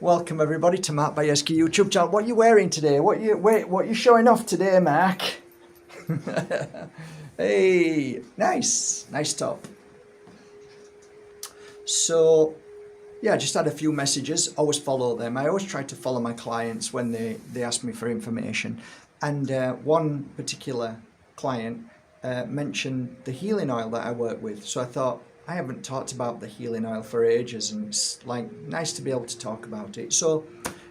Welcome everybody to Mark Bajerski YouTube channel. What are you wearing today? What are you showing off today, Mark? Hey, nice top. So, yeah, I just had a few messages. Always follow them. I always try to follow my clients when they ask me for information. And one particular client mentioned the healing oil that I work with. So I thought, I haven't talked about the healing oil for ages, and it's like nice to be able to talk about it. So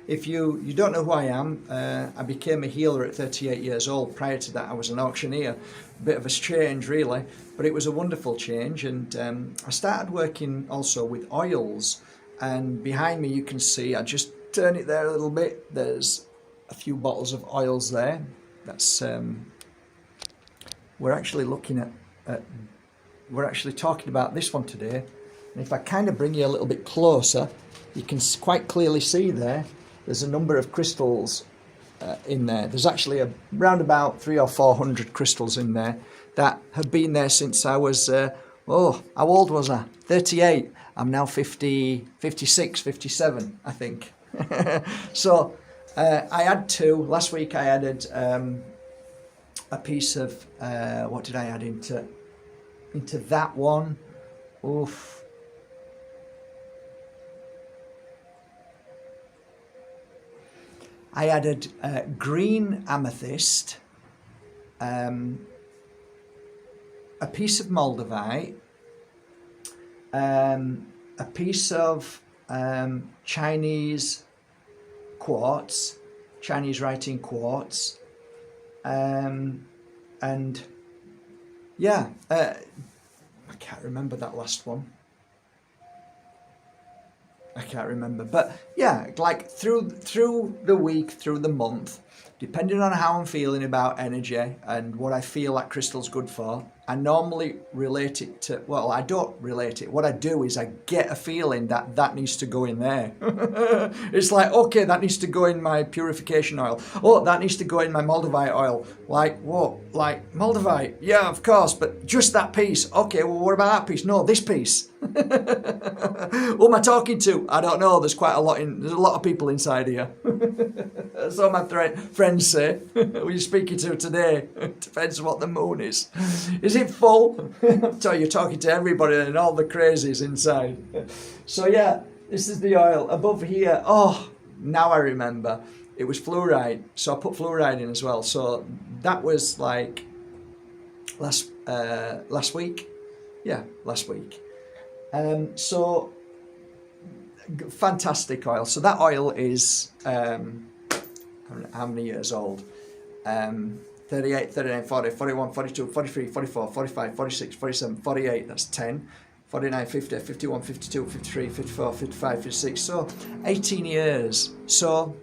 if you don't know who I am, I became a healer at 38 years old. Prior to that, I was an auctioneer. A bit of a change, really, but it was a wonderful change. And I started working also with oils. And behind me, you can see, I just turn it there a little bit. There's a few bottles of oils there. That's we're actually looking at we're actually talking about this one today. And if I kind of bring you a little bit closer, you can quite clearly see there's a number of crystals in there. There's actually around about 300 or 400 crystals in there that have been there since I was, how old was I? 38. I'm now 50, 56, 57, I think. So I had two. Last week I added a piece of, what did I add into that one? Oof. I added green amethyst, a piece of moldavite, a piece of Chinese quartz, Chinese writing quartz, and yeah, I can't remember that last one. I can't remember, but yeah, like through the week, through the month, depending on how I'm feeling about energy and what I feel that crystal's good for, I normally relate it to, well, I don't relate it. What I do is I get a feeling that needs to go in there. It's like, okay, that needs to go in my purification oil. Oh, that needs to go in my moldavite oil. Like, what? Like, moldavite? Yeah, of course, but just that piece. Okay, well, what about that piece? No, this piece. Who am I talking to? I don't know. There's a lot of people inside here. So my friends say, who are you speaking to today? Depends what the moon is. Is it full? So you're talking to everybody and all the crazies inside. So yeah, this is the oil. Above here, oh, now I remember. It was fluoride. So I put fluoride in as well. So that was like last week. Yeah, last week. So fantastic oil. So that oil is how many years old? 38, 39, 40, 41, 42, 43, 44, 45, 46, 47, 48, that's 10, 49, 50, 51, 52, 53, 54, 55, 56, so 18 years. So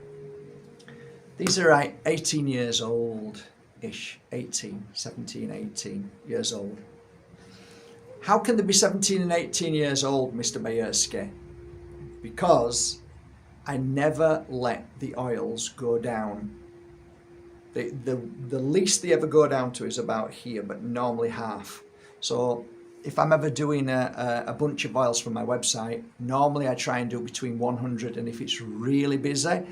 these are 18 years old-ish, 18, 17, 18 years old. How can they be 17 and 18 years old, Mr. Bajerski? Because I never let the oils go down. The least they ever go down to is about here, but normally half. So if I'm ever doing a bunch of oils from my website, normally I try and do between 100, and if it's really busy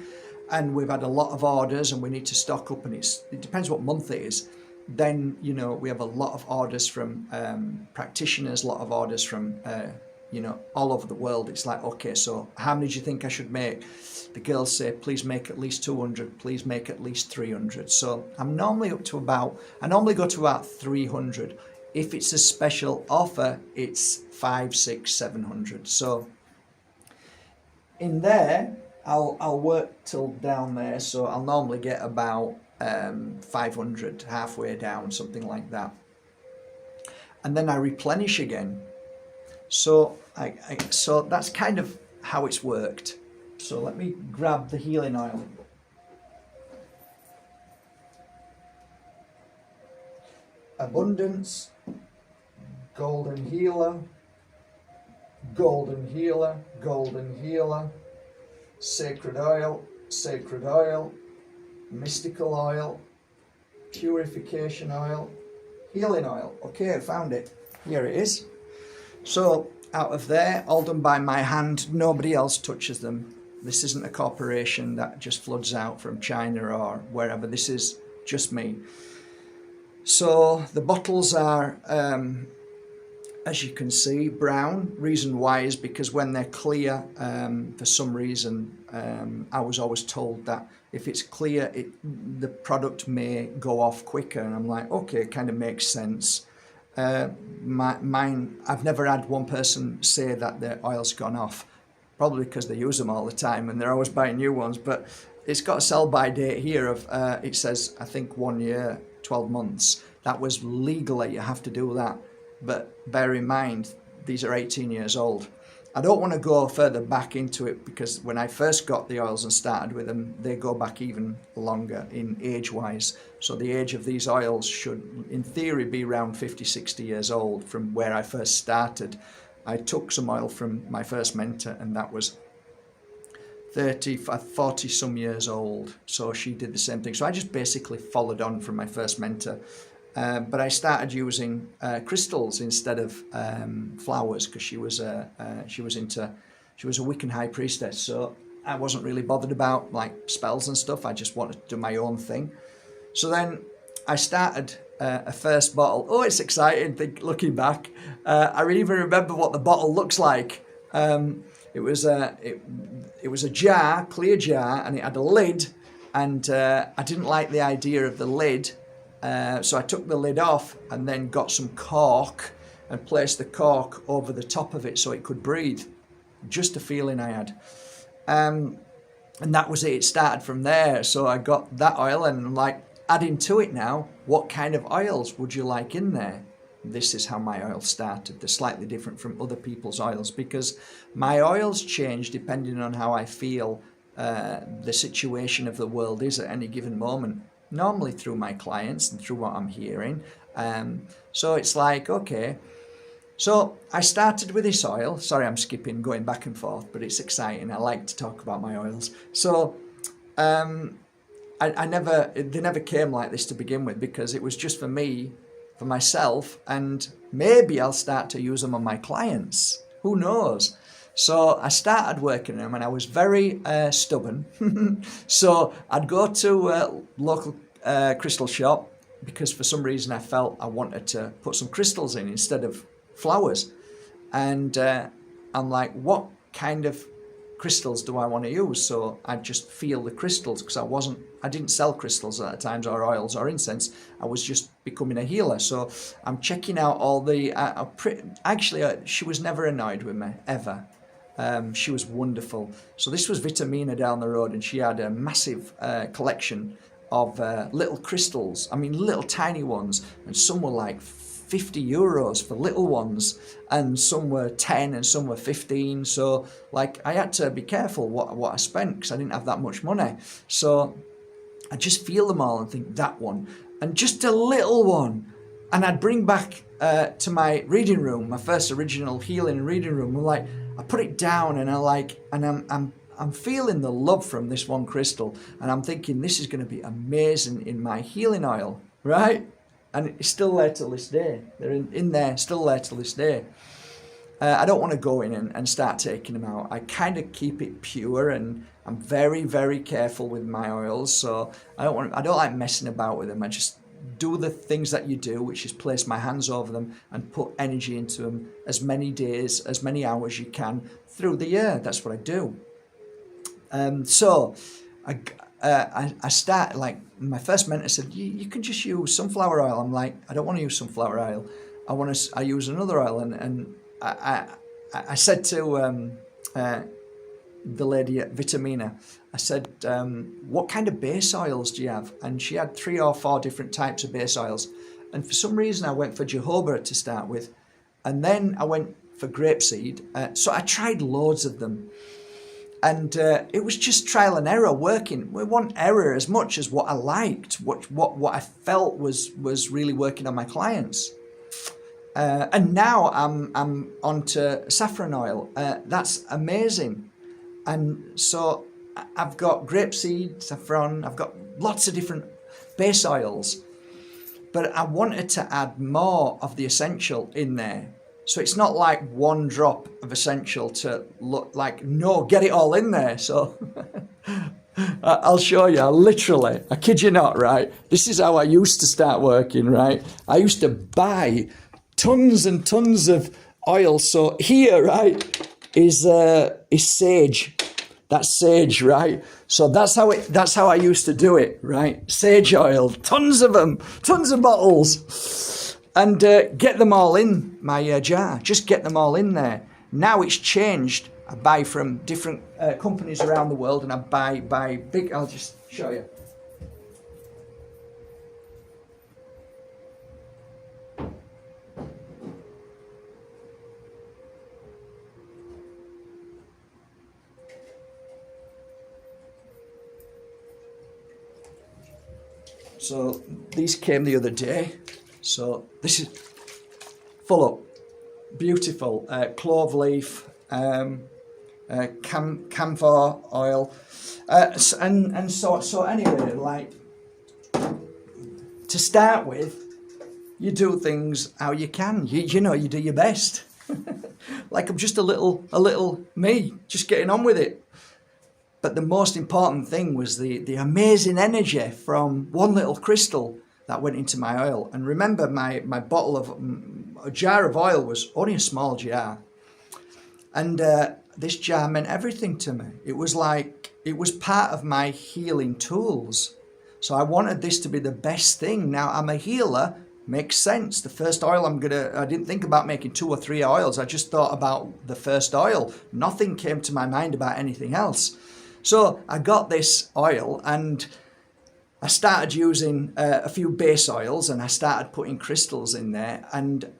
and we've had a lot of orders and we need to stock up, and it depends what month it is, then, you know, we have a lot of orders from practitioners, a lot of orders from, you know, all over the world. It's like, okay, so how many do you think I should make? The girls say, please make at least 200, please make at least 300. So I'm normally up to I normally go to about 300. If it's a special offer, it's 500, 600, 700. So in there, I'll work till down there. So I'll normally get about 500, halfway down, something like that. And then I replenish again. So so that's kind of how it's worked. So let me grab the healing oil. Abundance, golden healer, golden healer, golden healer, sacred oil, mystical oil, purification oil, healing oil. Okay, I found it. Here it is. So out of there, all done by my hand, nobody else touches them. This isn't a corporation that just floods out from China or wherever. This is just me. So the bottles are, as you can see, brown. Reason why is because when they're clear, for some reason, I was always told that if it's clear, the product may go off quicker. And I'm like, okay, it kind of makes sense. Mine, I've never had one person say that their oil's gone off, probably because they use them all the time and they're always buying new ones. But it's got a sell-by date here of, it says, I think 1 year, 12 months. That was legally, you have to do that. But bear in mind, these are 18 years old. I don't want to go further back into it because when I first got the oils and started with them, they go back even longer in age-wise. So the age of these oils should, in theory, be around 50, 60 years old from where I first started. I took some oil from my first mentor and that was 40 some years old. So she did the same thing. So I just basically followed on from my first mentor. But I started using crystals instead of flowers because she was a Wiccan high priestess. So I wasn't really bothered about like spells and stuff. I just wanted to do my own thing. So then I started a first bottle. Oh, it's exciting looking back. I even remember what the bottle looks like. It was a jar, clear jar, and it had a lid. And I didn't like the idea of the lid. So I took the lid off and then got some cork and placed the cork over the top of it so it could breathe. Just a feeling I had. And that was it. It started from there. So I got that oil and like adding to it now, what kind of oils would you like in there? This is how my oil started. They're slightly different from other people's oils because my oils change depending on how I feel the situation of the world is at any given moment. Normally through my clients and through what I'm hearing. So it's like, okay. So I started with this oil. Sorry, I'm skipping, going back and forth, but it's exciting. I like to talk about my oils. So they never came like this to begin with because it was just for me, for myself, and maybe I'll start to use them on my clients. Who knows? So I started working on them and I was very stubborn. So I'd go to a local crystal shop because for some reason I felt I wanted to put some crystals in instead of flowers. And I'm like, what kind of crystals do I want to use? So I'd just feel the crystals because I didn't sell crystals at the times or oils or incense. I was just becoming a healer. So I'm checking out all the, she was never annoyed with me, ever. She was wonderful. So this was Vitamina down the road and she had a massive collection of little crystals. I mean, little tiny ones. And some were like 50 euros for little ones. And some were 10 and some were 15. So like I had to be careful what I spent because I didn't have that much money. So I just feel them all and think that one. And just a little one. And I'd bring back to my reading room, my first original healing reading room. I'm like, I put it down and I'm feeling the love from this one crystal and I'm thinking this is going to be amazing in my healing oil, right? And it's still there till this day. They're in there, still there till this day. I don't want to go in and start taking them out. I kind of keep it pure and I'm very, very careful with my oils. So I don't like messing about with them. I just do the things that you do, which is place my hands over them and put energy into them as many days, as many hours you can through the year. That's what I do. So I start, like my first mentor said, you can just use sunflower oil. I'm like, I don't want to use sunflower oil. I use another oil. And I said to the lady at Vitamina, I said, what kind of base oils do you have? And she had 3 or 4 different types of base oils. And for some reason I went for jojoba to start with. And then I went for grapeseed. So I tried loads of them. And it was just trial and error working. We want error as much as what I liked, what I felt was really working on my clients. And now I'm onto saffron oil. That's amazing. And so I've got grapeseed, saffron, I've got lots of different base oils. But I wanted to add more of the essential in there. So it's not like one drop of essential to look like, no, get it all in there. So I'll show you, literally, I kid you not, right? This is how I used to start working, right? I used to buy tons and tons of oil. So here, right, is sage. That's sage, right? So that's how I used to do it, right? Sage oil, tons of them, tons of bottles, and get them all in my jar. Just get them all in there. Now it's changed. I buy from different companies around the world, and I buy big. I'll just show you. So these came the other day. So this is full up, beautiful clove leaf, camphor oil, and so anyway, like, to start with, you do things how you can. You know, you do your best. Like, I'm just a little me, just getting on with it. But the most important thing was the amazing energy from one little crystal that went into my oil. And remember, my bottle of, a jar of oil was only a small jar. And this jar meant everything to me. It was like, it was part of my healing tools. So I wanted this to be the best thing. Now, I'm a healer, makes sense. The first oil I didn't think about making 2 or 3 oils. I just thought about the first oil. Nothing came to my mind about anything else. So I got this oil and I started using a few base oils, and I started putting crystals in there. And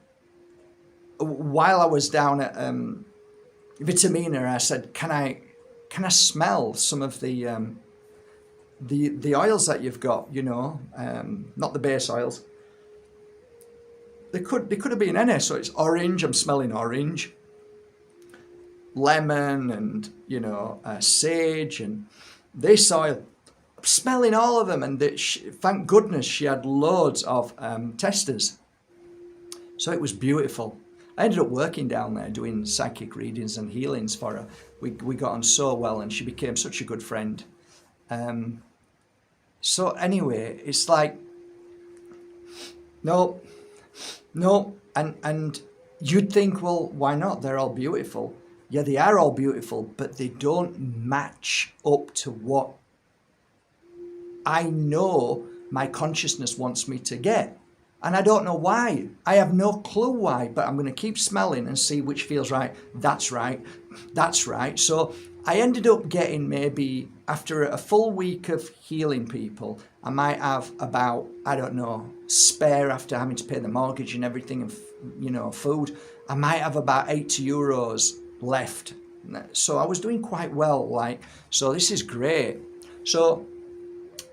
while I was down at Vitamina, I said, can I smell some of the oils that you've got, you know, not the base oils. They could have been any. So it's orange, I'm smelling orange. Lemon and, you know, sage and this oil. I'm smelling all of them, and thank goodness she had loads of testers. So it was beautiful. I ended up working down there doing psychic readings and healings for her. We got on so well, and she became such a good friend. So anyway, it's like, no, and you'd think, well, why not? They're all beautiful. Yeah, they are all beautiful, but they don't match up to what I know my consciousness wants me to get. And I don't know why. I have no clue why, but I'm going to keep smelling and see which feels right. That's right. That's right. So I ended up getting, maybe after a full week of healing people, I might have about, I don't know, spare after having to pay the mortgage and everything, and, you know, food. I might have about €80 left. So I was doing quite well, like, so this is great. So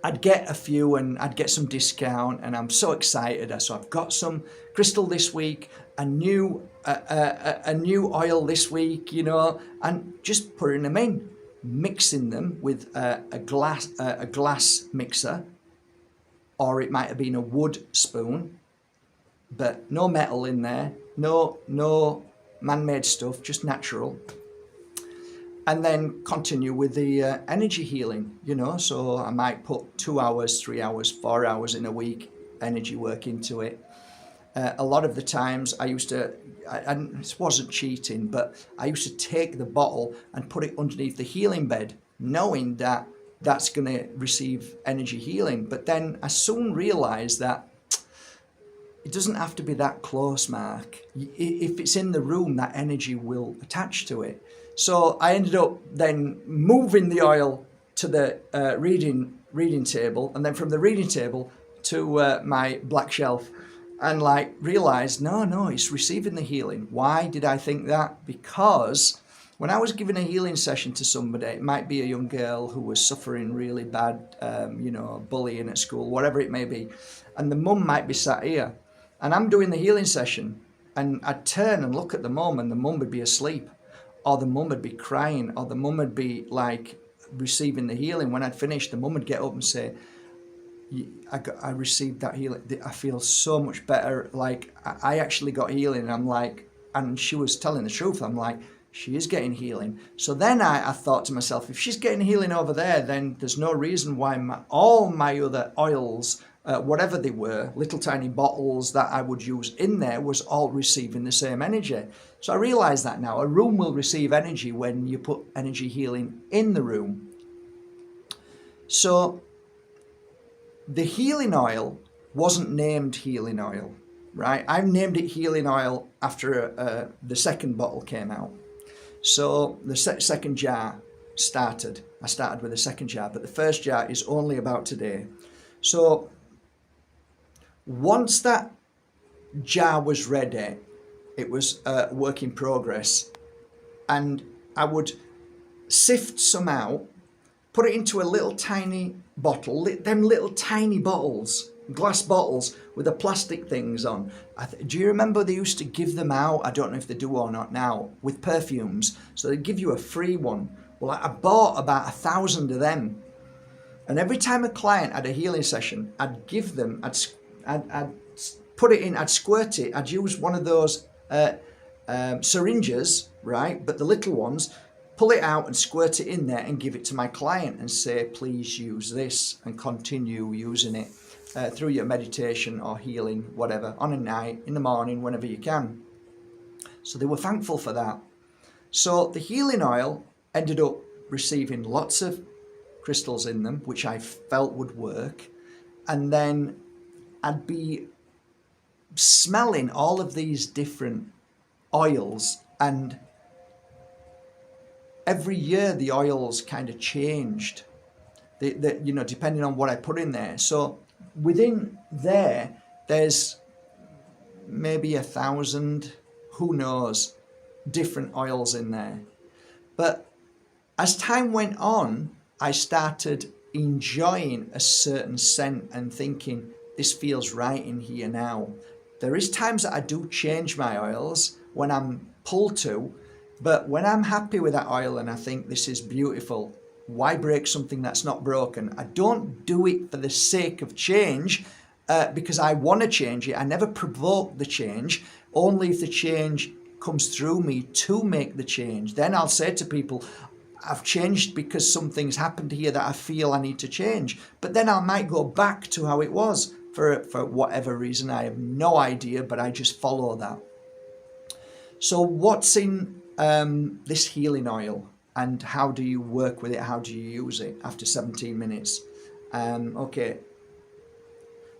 I'd get a few and I'd get some discount, and I'm so excited. So I've got some crystal this week, a new oil this week, you know, and just putting them in, mixing them with a glass mixer, or it might have been a wood spoon, but no metal in there, no man-made stuff, just natural. And then continue with the energy healing, you know. So I might put 2 hours, 3 hours, 4 hours in a week energy work into it. A lot of the times I used to, and this wasn't cheating, but I used to take the bottle and put it underneath the healing bed, knowing that that's going to receive energy healing. But then I soon realized that it doesn't have to be that close, Mark. If it's in the room, that energy will attach to it. So I ended up then moving the oil to the reading table, and then from the reading table to my black shelf, and like realized, no, it's receiving the healing. Why did I think that? Because when I was giving a healing session to somebody, it might be a young girl who was suffering really bad, bullying at school, whatever it may be, and the mum might be sat here, and I'm doing the healing session, and I'd turn and look at the mum, and the mum would be asleep, or the mum would be crying, or the mum would be like receiving the healing. When I'd finished, the mum would get up and say, I received that healing. I feel so much better. Like, I actually got healing. And I'm like, and she was telling the truth. I'm like, she is getting healing. So then I thought to myself, if she's getting healing over there, then there's no reason why all my other oils, whatever they were, little tiny bottles that I would use in there, was all receiving the same energy. So I realize that now. A room will receive energy when you put energy healing in the room. So the healing oil wasn't named healing oil, right? I've named it healing oil after the second bottle came out. So the second jar started. I started with the second jar, but the first jar is only about today. So once that jar was ready, it was a work in progress, and I would sift some out, put it into a little tiny bottle, them little tiny bottles, glass bottles with the plastic things on. Do you remember they used to give them out? I don't know if they do or not now, with perfumes. So they'd give you a free one. Well, I bought about 1,000 of them. And every time a client had a healing session, I'd give them, I'd put it in, I'd squirt it. I'd use one of those syringes, right? But the little ones, pull it out and squirt it in there and give it to my client and say, please use this, and continue using it through your meditation or healing, whatever, on a night, in the morning, whenever you can. So they were thankful for that. So the healing oil ended up receiving lots of crystals in them, which I felt would work. And then I'd be smelling all of these different oils, and every year the oils kind of changed, you know, depending on what I put in there. So within there's maybe 1,000, who knows, different oils in there. But as time went on, I started enjoying a certain scent and thinking, this feels right in here now. There is times that I do change my oils when I'm pulled to, but when I'm happy with that oil and I think this is beautiful, why break something that's not broken? I don't do it for the sake of change, because I want to change it. I never provoke the change, only if the change comes through me to make the change. Then I'll say to people, I've changed because something's happened here that I feel I need to change. But then I might go back to how it was for whatever reason. I have no idea, but I just follow that. So what's in this healing oil, and how do you work with it? How do you use it after 17 minutes? Okay.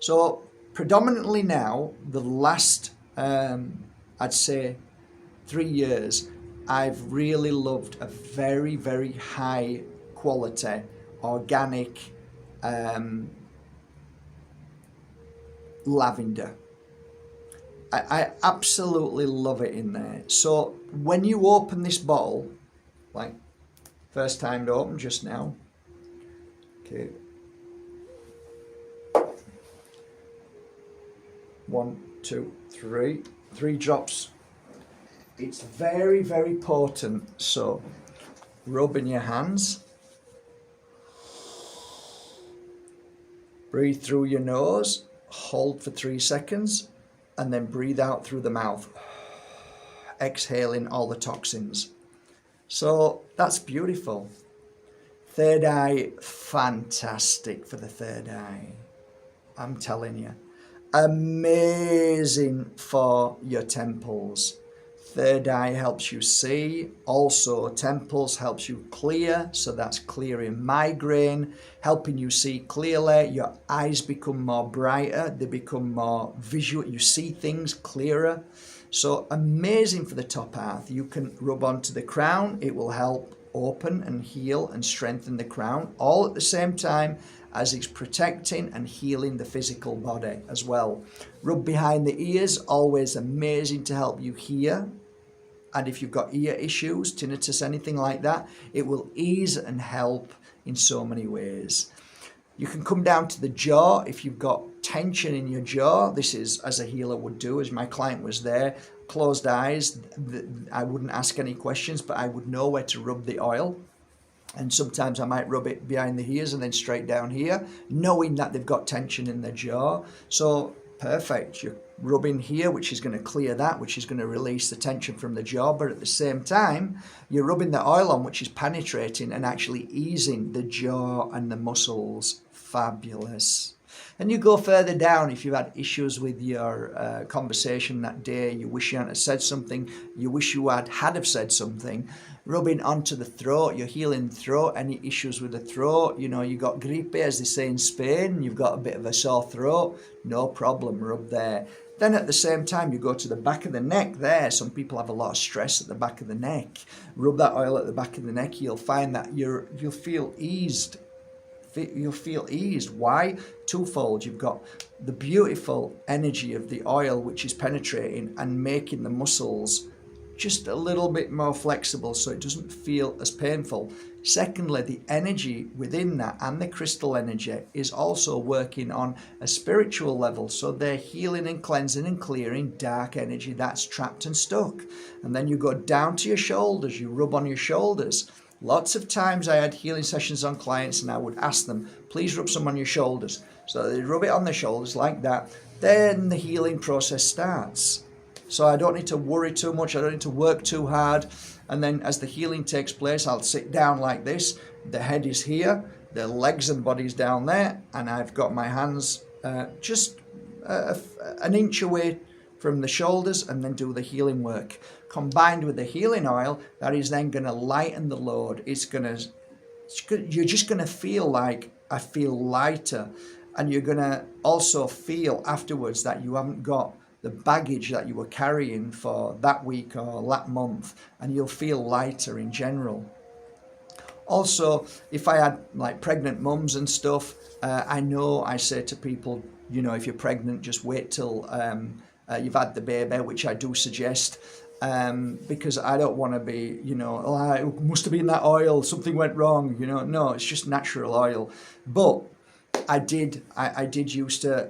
So predominantly now, the last, I'd say 3 years, I've really loved a very, very high quality, organic lavender. I absolutely love it in there. So when you open this bottle, like first time to open just now, okay, 1, 2, 3, 3 drops. It's very, very potent. So rub in your hands, breathe through your nose, hold for 3 seconds, and then breathe out through the mouth, exhaling all the toxins. So that's beautiful. Third eye, fantastic for the third eye. I'm telling you. Amazing for your temples. Third eye helps you see. Also, temples helps you clear. So that's clearing migraine, helping you see clearly. Your eyes become more brighter. They become more visual. You see things clearer. So amazing for the top half. You can rub onto the crown. It will help open and heal and strengthen the crown, all at the same time as it's protecting and healing the physical body as well. Rub behind the ears, always amazing to help you hear. And if you've got ear issues, tinnitus, anything like that, it will ease and help in so many ways. You can come down to the jaw if you've got tension in your jaw. This is as a healer would do, as my client was there, closed eyes. I wouldn't ask any questions, but I would know where to rub the oil. And sometimes I might rub it behind the ears and then straight down here, knowing that they've got tension in their jaw. So Perfect. You're rubbing here, which is going to clear that, which is going to release the tension from the jaw, but at the same time, you're rubbing the oil on, which is penetrating and actually easing the jaw and the muscles. Fabulous. And you go further down if you've had issues with your conversation that day, you wish you hadn't said something, you wish you had have said something, rubbing onto the throat, you're healing the throat, any issues with the throat, you know, you got gripe, as they say in Spain, you've got a bit of a sore throat, no problem, rub there. Then at the same time, you go to the back of the neck there. Some people have a lot of stress at the back of the neck. Rub that oil at the back of the neck, you'll find that you'll feel eased. You'll feel eased. Why? Twofold. You've got the beautiful energy of the oil, which is penetrating and making the muscles just a little bit more flexible so it doesn't feel as painful. Secondly, the energy within that and the crystal energy is also working on a spiritual level. So they're healing and cleansing and clearing dark energy that's trapped and stuck. And then you go down to your shoulders, you rub on your shoulders. Lots of times I had healing sessions on clients and I would ask them, please rub some on your shoulders. So they rub it on their shoulders like that. Then the healing process starts. So I don't need to worry too much. I don't need to work too hard. And then as the healing takes place, I'll sit down like this. The head is here, the legs and body's down there. And I've got my hands just an inch away from the shoulders, and then do the healing work. Combined with the healing oil, that is then going to lighten the load. You're just going to feel like, I feel lighter. And you're going to also feel afterwards that you haven't got the baggage that you were carrying for that week or that month, and you'll feel lighter in general. Also, if I had like pregnant mums and stuff, I say to people, you know, if you're pregnant, just wait till you've had the baby, which I do suggest, because I don't want to be, you know, oh, it must have been that oil, something went wrong, you know. No, it's just natural oil. But I did used to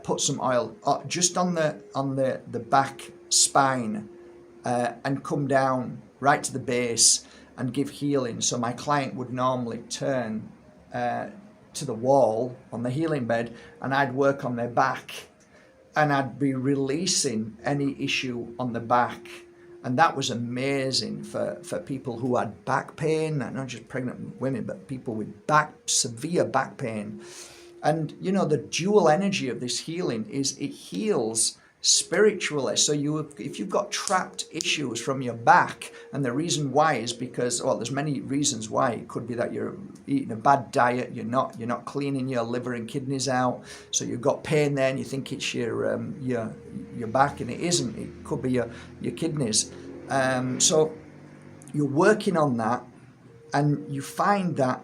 put some oil just on the back spine and come down right to the base and give healing. So my client would normally turn to the wall on the healing bed, and I'd work on their back, and I'd be releasing any issue on the back. And that was amazing for people who had back pain, not just pregnant women, but people with severe back pain. And, you know, the dual energy of this healing is it heals spiritually. So if you've got trapped issues from your back, and the reason why is because, well, there's many reasons why. It could be that you're eating a bad diet, you're not cleaning your liver and kidneys out, so you've got pain there and you think it's your back, and it isn't. It could be your kidneys. So you're working on that, and you find that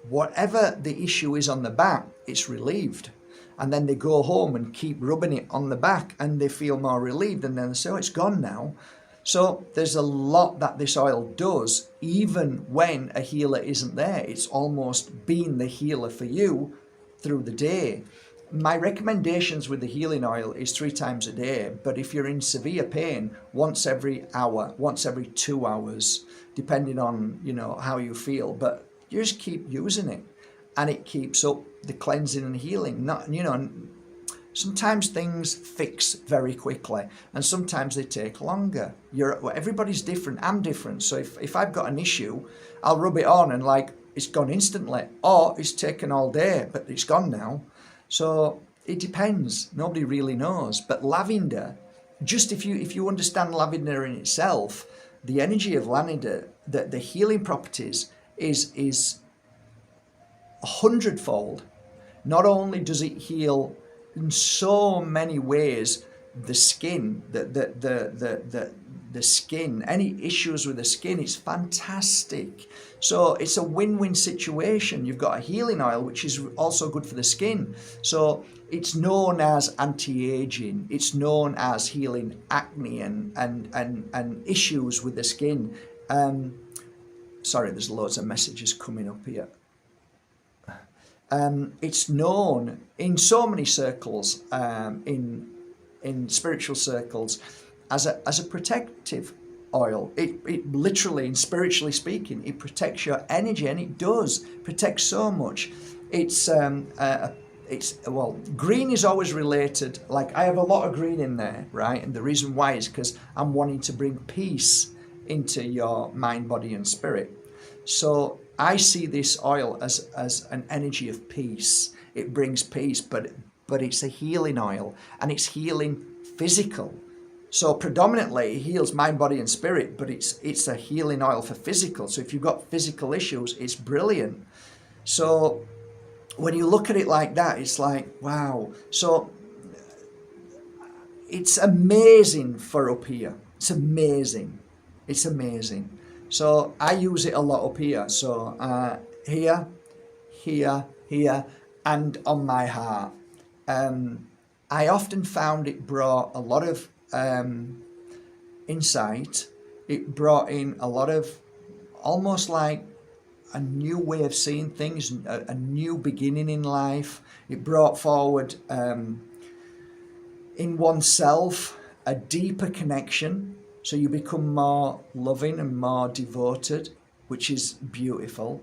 whatever the issue is on the back, it's relieved. And then they go home and keep rubbing it on the back, and they feel more relieved, and then they say, oh, it's gone now. So there's a lot that this oil does, even when a healer isn't there. It's almost being the healer for you through the day. My recommendations with the healing oil is 3 times a day, but if you're in severe pain, once every hour, once every 2 hours, depending on, you know, how you feel. But you just keep using it, and it keeps up the cleansing and healing. Not, you know, sometimes things fix very quickly, and sometimes they take longer. Everybody's different. I'm different. So if I've got an issue, I'll rub it on and like it's gone instantly, or it's taken all day, but it's gone now. So it depends. Nobody really knows. But lavender, just if you understand lavender in itself, the energy of lavender, the healing properties is 100-fold. Not only does it heal in so many ways the skin, the skin, any issues with the skin, it's fantastic. So it's a win-win situation. You've got a healing oil, which is also good for the skin. So it's known as anti-aging. It's known as healing acne and issues with the skin. Sorry, there's loads of messages coming up here. It's known in so many circles, in spiritual circles, as a protective oil. It literally, and spiritually speaking, it protects your energy, and it does protect so much. It's a well, green is always related. Like I have a lot of green in there, right? And the reason why is because I'm wanting to bring peace into your mind, body, and spirit. So I see this oil as an energy of peace. It brings peace, but it's a healing oil, and it's healing physical. So predominantly it heals mind, body, and spirit, but it's a healing oil for physical. So if you've got physical issues, it's brilliant. So when you look at it like that, it's like, wow. So it's amazing for up here. It's amazing. It's amazing. So I use it a lot up here. So here, here, here, and on my heart. I often found it brought a lot of insight. It brought in a lot of almost like a new way of seeing things, a new beginning in life. It brought forward in oneself a deeper connection. So you become more loving and more devoted, which is beautiful.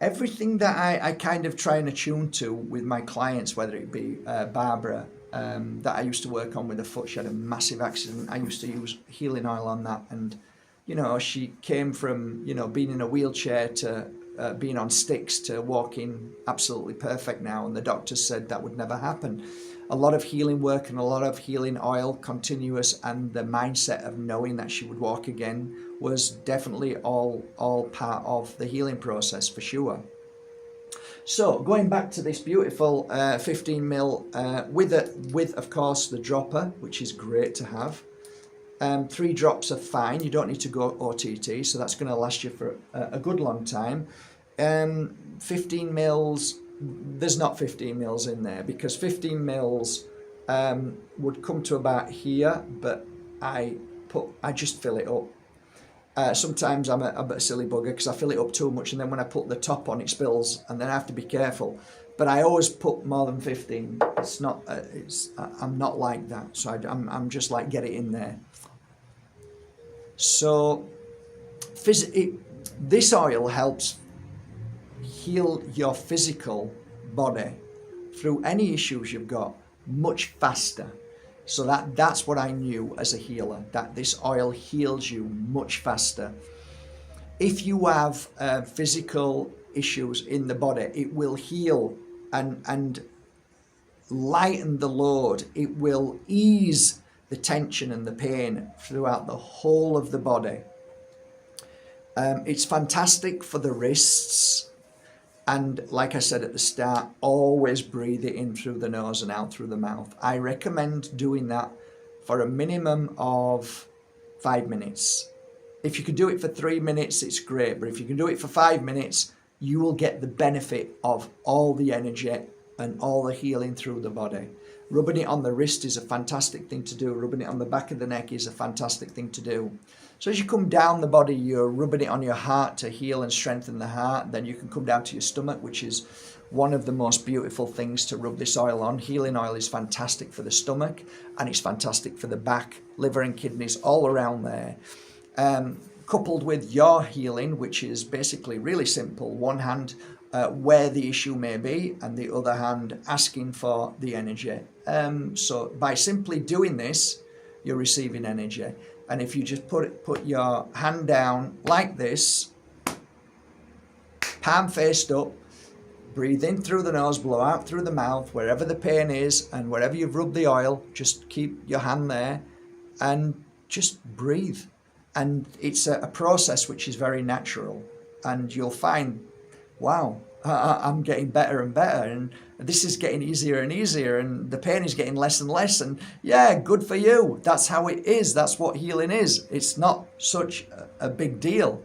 Everything that I kind of try and attune to with my clients, whether it be Barbara, that I used to work on with her foot. She had a massive accident. I used to use healing oil on that, and she came from being in a wheelchair to being on sticks to walking absolutely perfect now, and the doctors said that would never happen. A lot of healing work and a lot of healing oil, continuous, and the mindset of knowing that she would walk again was definitely all part of the healing process for sure. So going back to this beautiful 15 mil with of course the dropper, which is great to have. 3 drops are fine. You don't need to go OTT, so that's going to last you for a good long time. 15 mils, there's not 15 mils in there, because 15 mils would come to about here, but I just fill it up. Sometimes I'm a bit a silly bugger because I fill it up too much, and then when I put the top on it spills, and then I have to be careful. But I always put more than 15. It's not. I'm not like that. So I'm just like, get it in there. So this oil helps heal your physical body through any issues you've got much faster. So that's what I knew as a healer, that this oil heals you much faster. If you have physical issues in the body, it will heal and lighten the load. It will ease the tension and the pain throughout the whole of the body. It's fantastic for the wrists. And like I said at the start, always breathe it in through the nose and out through the mouth. I recommend doing that for a minimum of 5 minutes. If you can do it for 3 minutes, it's great. But if you can do it for 5 minutes, you will get the benefit of all the energy and all the healing through the body. Rubbing it on the wrist is a fantastic thing to do. Rubbing it on the back of the neck is a fantastic thing to do. So as you come down the body, you're rubbing it on your heart to heal and strengthen the heart. Then you can come down to your stomach, which is one of the most beautiful things to rub this oil on. Healing oil is fantastic for the stomach, and it's fantastic for the back, liver and kidneys, all around there. Coupled with your healing, which is basically really simple. One hand where the issue may be, and the other hand asking for the energy. So by simply doing this, you're receiving energy. And if you just put your hand down like this, palm faced up, breathe in through the nose, blow out through the mouth, wherever the pain is, and wherever you've rubbed the oil, just keep your hand there and just breathe. And it's a process which is very natural, and you'll find, wow, I'm getting better and better, and this is getting easier and easier, and the pain is getting less and less, and yeah, good for you. That's how it is. That's what healing is. It's not such a big deal.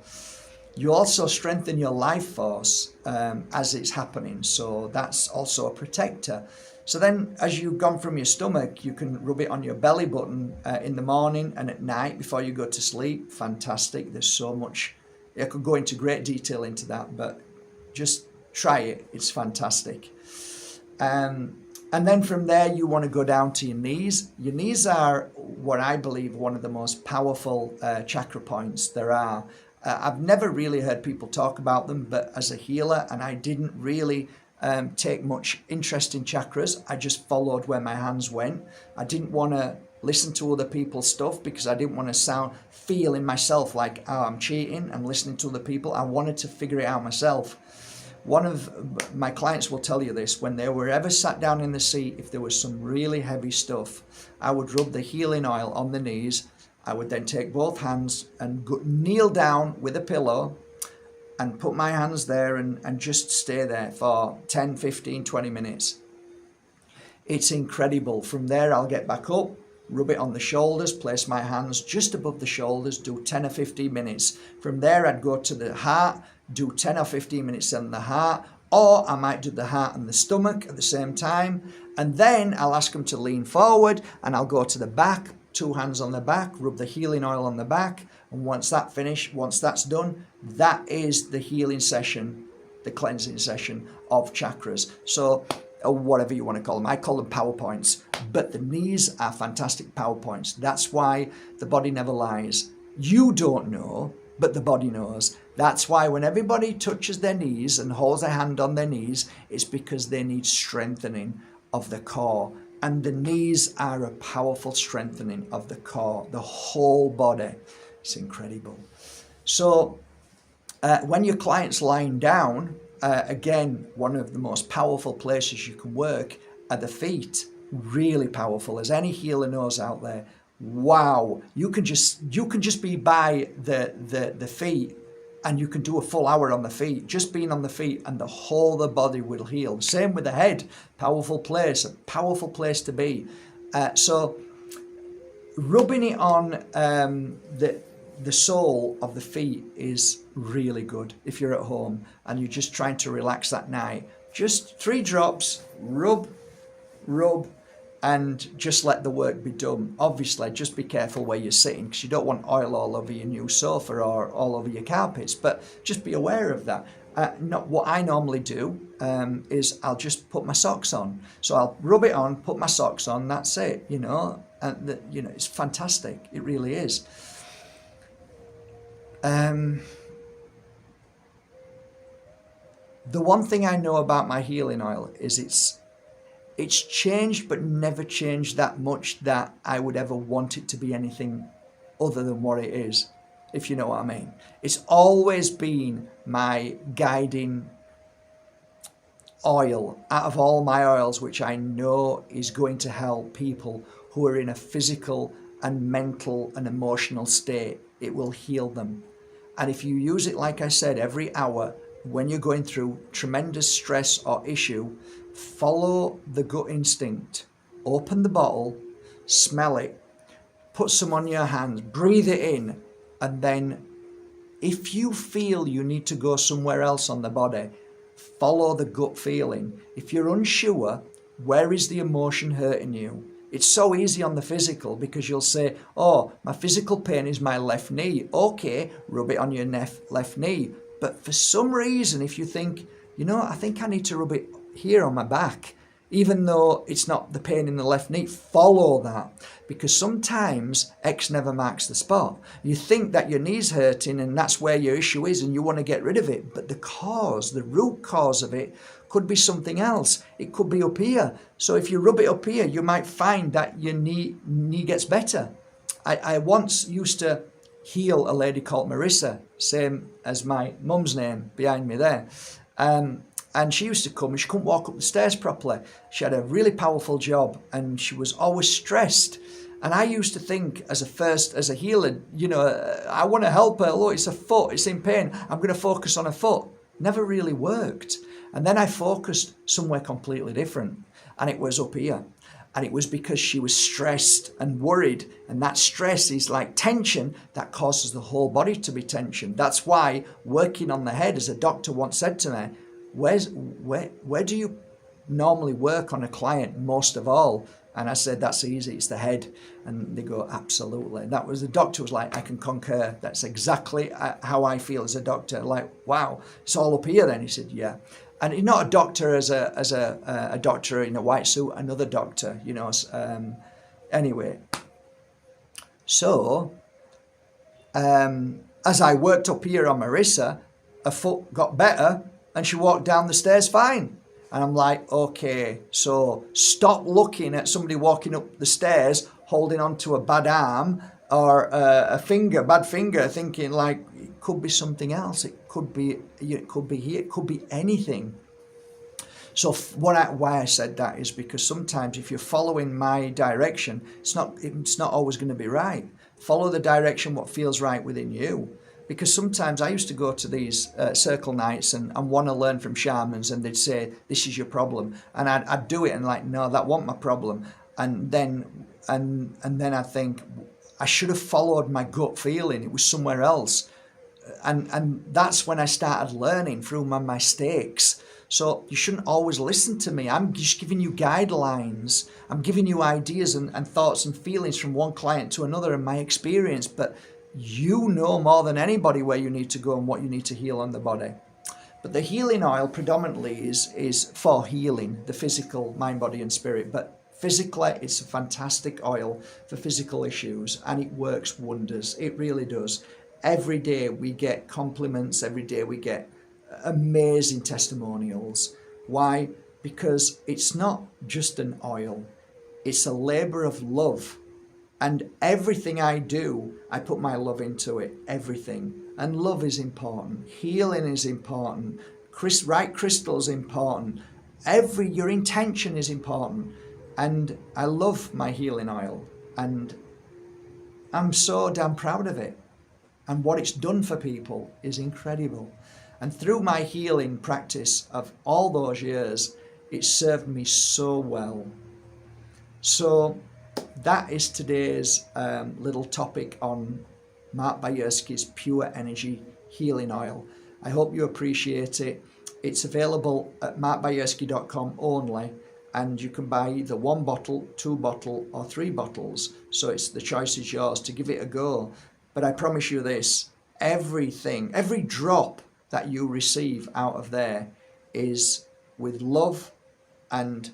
You also strengthen your life force as it's happening, so that's also a protector. So then as you've gone from your stomach, you can rub it on your belly button in the morning and at night before you go to sleep. Fantastic. There's so much. I could go into great detail into that, but just try it. It's fantastic. And then from there, you want to go down to your knees. Your knees are what I believe one of the most powerful chakra points there are. I've never really heard people talk about them, but as a healer, and I didn't really take much interest in chakras. I just followed where my hands went. I didn't want to listen to other people's stuff because I didn't want to feel in myself like, oh, I'm cheating, I'm listening to other people. I wanted to figure it out myself. One of my clients will tell you this, when they were ever sat down in the seat, if there was some really heavy stuff, I would rub the healing oil on the knees. I would then take both hands and kneel down with a pillow and put my hands there and just stay there for 10, 15, 20 minutes. It's incredible. From there, I'll get back up, rub it on the shoulders, place my hands just above the shoulders, do 10 or 15 minutes. From there, I'd go to the heart, do 10 or 15 minutes on the heart, or I might do the heart and the stomach at the same time. And then I'll ask them to lean forward and I'll go to the back, 2 hands on the back, rub the healing oil on the back. And once that's done, that is the healing session, the cleansing session of chakras. So, or whatever you want to call them. I call them PowerPoints, but the knees are fantastic PowerPoints. That's why the body never lies. You don't know, but the body knows. That's why when everybody touches their knees and holds their hand on their knees, it's because they need strengthening of the core. And the knees are a powerful strengthening of the core, the whole body. It's incredible. So when your client's lying down, again, one of the most powerful places you can work are the feet. Really powerful, as any healer knows out there. Wow, you can just be by the feet, and you can do a full hour on the feet, just being on the feet, and the whole of the body will heal. Same with the head. Powerful place, a powerful place to be. So rubbing it on the sole of the feet is really good if you're at home and you're just trying to relax that night. Just 3 drops, rub, and just let the work be done. Obviously, just be careful where you're sitting because you don't want oil all over your new sofa or all over your carpets, but just be aware of that. What I normally do is I'll just put my socks on. So I'll rub it on, put my socks on, that's it, and it's fantastic. It really is. The one thing I know about my healing oil is it's changed, but never changed that much that I would ever want it to be anything other than what it is, if you know what I mean. It's always been my guiding oil out of all my oils, which I know is going to help people who are in a physical and mental and emotional state. It will heal them. And if you use it, like I said, every hour, when you're going through tremendous stress or issue, follow the gut instinct. Open the bottle, smell it, put some on your hands, breathe it in, and then if you feel you need to go somewhere else on the body, follow the gut feeling. If you're unsure, where is the emotion hurting you? It's so easy on the physical because you'll say, oh, my physical pain is my left knee. Okay, rub it on your left knee. But for some reason, if you think, I think I need to rub it here on my back, even though it's not the pain in the left knee, follow that. Because sometimes X never marks the spot. You think that your knee's hurting and that's where your issue is and you want to get rid of it. But the root cause of it could be something else. It could be up here. So if you rub it up here, you might find that your knee gets better. I once used to heal a lady called Marissa, same as my mum's name behind me there. And she used to come and she couldn't walk up the stairs properly. She had a really powerful job and she was always stressed. And I used to think as a healer, I want to help her. Look, it's a foot, it's in pain. I'm going to focus on her foot. Never really worked. And then I focused somewhere completely different. And it was up here. And it was because she was stressed and worried. And that stress is like tension that causes the whole body to be tensioned. That's why working on the head, as a doctor once said to me, where do you normally work on a client most of all? And I said, that's easy, it's the head. And they go, absolutely. The doctor was like, I can concur. That's exactly how I feel as a doctor. Like, wow, it's all up here then. He said, yeah. And he's not a doctor as a doctor in a white suit, another doctor, Anyway, so as I worked up here on Marissa, her foot got better and she walked down the stairs fine. And I'm like, okay, so stop looking at somebody walking up the stairs holding onto a bad arm or a bad finger, thinking like it could be something else. It could be here. It could be anything. So why I said that is because sometimes if you're following my direction, it's not always going to be right. Follow the direction what feels right within you. Because sometimes I used to go to these circle nights and want to learn from shamans, and they'd say, this is your problem. And I'd do it and like, no, that wasn't my problem. And then I think I should have followed my gut feeling. It was somewhere else. And that's when I started learning through my mistakes. So you shouldn't always listen to me. I'm just giving you guidelines. I'm giving you ideas and thoughts and feelings from one client to another in my experience. But you know more than anybody where you need to go and what you need to heal on the body. But the healing oil predominantly is for healing, the physical, mind, body and spirit. But physically, it's a fantastic oil for physical issues and it works wonders. It really does. Every day we get compliments. Every day we get amazing testimonials. Why? Because it's not just an oil. It's a labor of love. And everything I do, I put my love into it, everything. And love is important. Healing is important. Right crystal is important. Your intention is important. And I love my healing oil. And I'm so damn proud of it. And what it's done for people is incredible. And through my healing practice of all those years, it served me so well. So that is today's little topic on Mark Bajerski's Pure Energy Healing Oil. I hope you appreciate it. It's available at markbajerski.com only, and you can buy either 1 bottle, 2 bottles, or 3 bottles. So the choice is yours to give it a go. But I promise you this, every drop that you receive out of there is with love and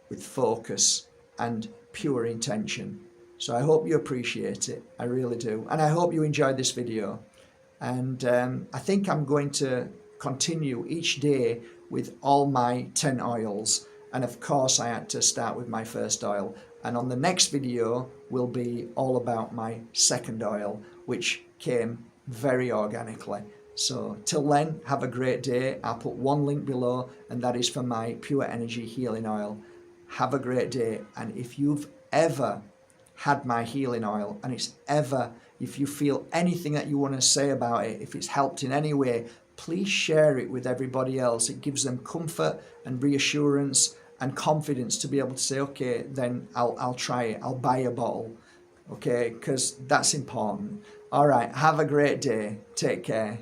with focus and pure intention. So I hope you appreciate it. I really do. And I hope you enjoyed this video. And I think I'm going to continue each day with all my 10 oils. And of course I had to start with my first oil. And on the next video will be all about my second oil, which came very organically. So till then, have a great day. I'll put one link below, and that is for my Pure Energy Healing Oil. Have a great day. And if you've ever had my healing oil, and if you feel anything that you want to say about it, if it's helped in any way, please share it with everybody else. It gives them comfort and reassurance and confidence to be able to say, okay, then I'll try it. I'll buy a bottle. Okay, because that's important. All right, have a great day. Take care.